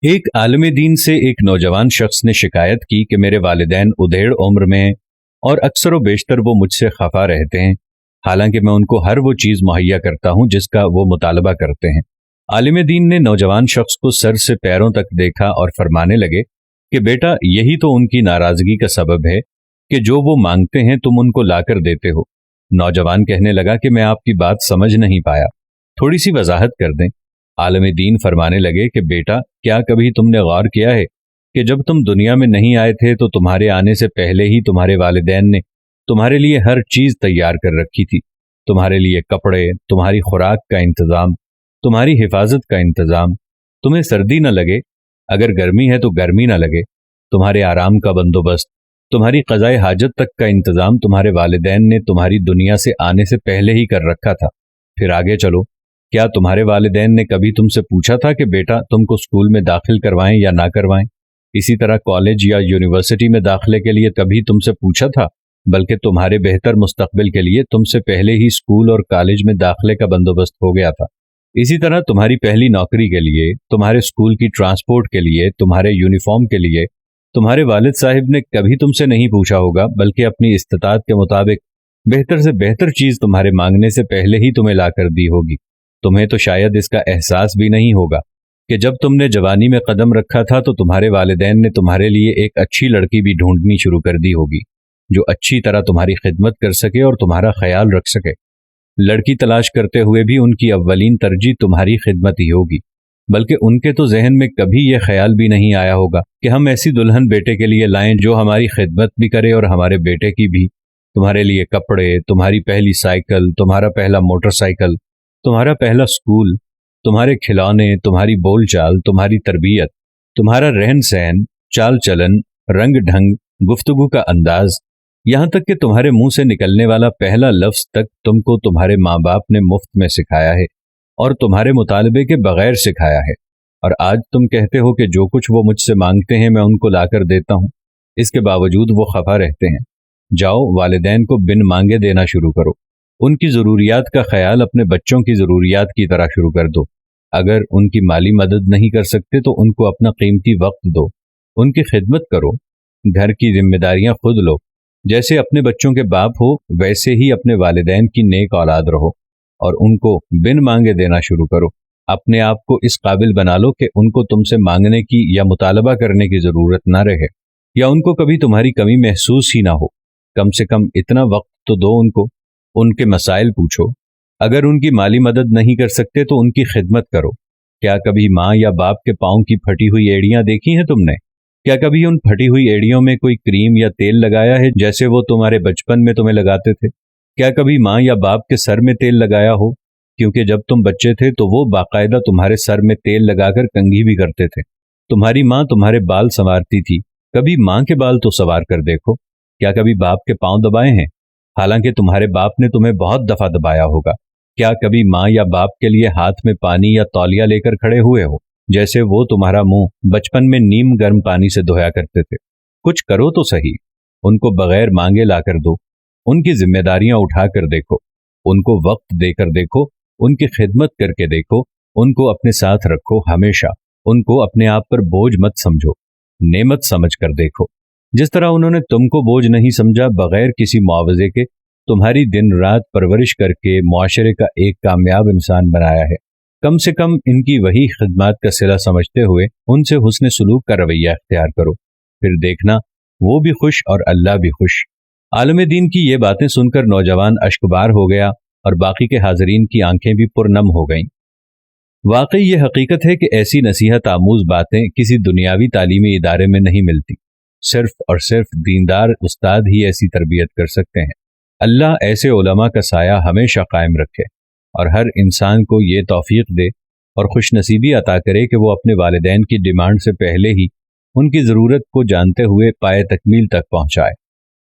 एक आलिम दीन से एक नौजवान शख्स ने शिकायत की कि मेरे वालिदैन उधेड़ उम्र में हैं और अक्सर व बेशतर वो मुझसे खफा रहते हैं, हालांकि मैं उनको हर वो चीज़ मुहैया करता हूं जिसका वो मुतालबा करते हैं। आलिम दीन ने नौजवान शख्स को सर से पैरों तक देखा और फरमाने लगे कि बेटा, यही तो उनकी नाराज़गी का सबब है कि जो वो मांगते हैं तुम उनको लाकर देते हो। नौजवान कहने लगा कि मैं आपकी बात समझ नहीं पाया, थोड़ी सी वजाहत कर दें। आलिम दीन फरमाने लगे कि बेटा, क्या कभी तुमने गौर किया है कि जब तुम दुनिया में नहीं आए थे तो तुम्हारे आने से पहले ही तुम्हारे वालिदैन ने तुम्हारे लिए हर चीज़ तैयार कर रखी थी। तुम्हारे लिए कपड़े, तुम्हारी खुराक का इंतज़ाम, तुम्हारी हिफाजत का इंतज़ाम, तुम्हें सर्दी न लगे, अगर गर्मी है तो गर्मी न लगे, तुम्हारे आराम का बंदोबस्त, तुम्हारी क़ज़ाए हाजत तक का इंतज़ाम तुम्हारे वालिदैन ने तुम्हारी दुनिया से आने से पहले ही कर रखा था। फिर आगे चलो, क्या तुम्हारे वालिदैन ने कभी तुमसे पूछा था कि बेटा तुमको स्कूल में दाखिल करवाएं या ना करवाएं? इसी तरह कॉलेज या यूनिवर्सिटी में दाखिले के लिए कभी तुमसे पूछा था? बल्कि तुम्हारे बेहतर मुस्तकबिल के लिए तुमसे पहले ही स्कूल और कॉलेज में दाखिले का बंदोबस्त हो गया था। इसी तरह तुम्हारी पहली नौकरी के लिए, तुम्हारे स्कूल की ट्रांसपोर्ट के लिए, तुम्हारे यूनिफॉर्म के लिए तुम्हारे वालिद साहिब ने कभी तुमसे नहीं पूछा होगा, बल्कि अपनी इस्तिताअत के मुताबिक बेहतर से बेहतर चीज़ तुम्हारे मांगने से पहले ही तुम्हें ला कर दी होगी। तुम्हें तो शायद इसका एहसास भी नहीं होगा कि जब तुमने जवानी में कदम रखा था तो तुम्हारे वालिदैन ने तुम्हारे लिए एक अच्छी लड़की भी ढूंढनी शुरू कर दी होगी, जो अच्छी तरह तुम्हारी खिदमत कर सके और तुम्हारा ख्याल रख सके। लड़की तलाश करते हुए भी उनकी अव्वलीन तरजीह तुम्हारी खिदमत ही होगी, बल्कि उनके तो जहन में कभी यह ख्याल भी नहीं आया होगा कि हम ऐसी दुल्हन बेटे के लिए लाएं जो हमारी खिदमत भी करे और हमारे बेटे की भी। तुम्हारे लिए कपड़े, तुम्हारी पहली साइकिल, तुम्हारा पहला मोटरसाइकिल, तुम्हारा पहला स्कूल, तुम्हारे खिलौने, तुम्हारी बोलचाल, तुम्हारी तरबियत, तुम्हारा रहन सहन, चाल चलन, रंग ढंग, गुफ्तगू का अंदाज, यहाँ तक कि तुम्हारे मुंह से निकलने वाला पहला लफ्ज तक तुमको तुम्हारे माँ बाप ने मुफ्त में सिखाया है और तुम्हारे मुतालबे के बगैर सिखाया है। और आज तुम कहते हो कि जो कुछ वो मुझसे मांगते हैं मैं उनको लाकर देता हूँ, इसके बावजूद वो खफा रहते हैं। जाओ, वालिदैन को बिन मांगे देना शुरू करो। उनकी ज़रूरियात का ख्याल अपने बच्चों की ज़रूरियात की तरह शुरू कर दो। अगर उनकी माली मदद नहीं कर सकते तो उनको अपना कीमती वक्त दो, उनकी खिदमत करो। घर की जिम्मेदारियां खुद लो। जैसे अपने बच्चों के बाप हो वैसे ही अपने वालिदैन की नेक औलाद रहो और उनको बिन मांगे देना शुरू करो। अपने आप को इस काबिल बना लो कि उनको तुमसे मांगने की या मुतालबा करने की ज़रूरत ना रहे, या उनको कभी तुम्हारी कमी महसूस ही ना हो। कम से कम इतना वक्त तो दो उनको, उनके मसाइल पूछो। अगर उनकी माली मदद नहीं कर सकते तो उनकी खिदमत करो। क्या कभी माँ या बाप के पाँव की फटी हुई एड़ियाँ देखी हैं तुमने? क्या कभी उन फटी हुई एड़ियों में कोई क्रीम या तेल लगाया है जैसे वो तुम्हारे बचपन में तुम्हें लगाते थे? क्या कभी माँ या बाप के सर में तेल लगाया हो? क्योंकि जब तुम बच्चे थे तो वो बाकायदा तुम्हारे सर में तेल लगाकर कंघी भी करते थे। तुम्हारी माँ तुम्हारे बाल संवारती थी, कभी माँ के बाल तो संवार कर देखो। क्या कभी बाप के पाँव दबाए हैं? हालांकि तुम्हारे बाप ने तुम्हें बहुत दफा दबाया होगा। क्या कभी माँ या बाप के लिए हाथ में पानी या तौलिया लेकर खड़े हुए हो जैसे वो तुम्हारा मुंह बचपन में नीम गर्म पानी से धोया करते थे? कुछ करो तो सही, उनको बगैर मांगे लाकर दो। उनकी जिम्मेदारियां उठा कर देखो, उनको वक्त देकर देखो, उनकी खिदमत करके देखो, उनको अपने साथ रखो हमेशा। उनको अपने आप पर बोझ मत समझो, नेमत समझ कर देखो। जिस तरह उन्होंने तुमको बोझ नहीं समझा, बगैर किसी मुआवजे के तुम्हारी दिन रात परवरिश करके मुआशरे का एक कामयाब इंसान बनाया है। कम से कम इनकी वही खिदमत का सिला समझते हुए उनसे हुस्न सुलूक का रवैया अख्तियार करो, फिर देखना वो भी खुश और अल्लाह भी खुश। आलिम दीन की ये बातें सुनकर नौजवान अश्कबार हो गया और बाकी के हाजरीन की आंखें भी पुरनम हो गईं। वाकई ये हकीकत है कि ऐसी नसीहत आमूज बातें किसी दुनियावी तालीमी इदारे में नहीं मिलती। सिर्फ और सिर्फ दीनदार उस्ताद ही ऐसी तरबियत कर सकते हैं। अल्लाह ऐसे उलमा का साया हमेशा कायम रखे और हर इंसान को ये तौफीक दे और खुश नसीबी अता करे कि वो अपने वालिदैन की डिमांड से पहले ही उनकी ज़रूरत को जानते हुए पाए तकमील तक पहुँचाए।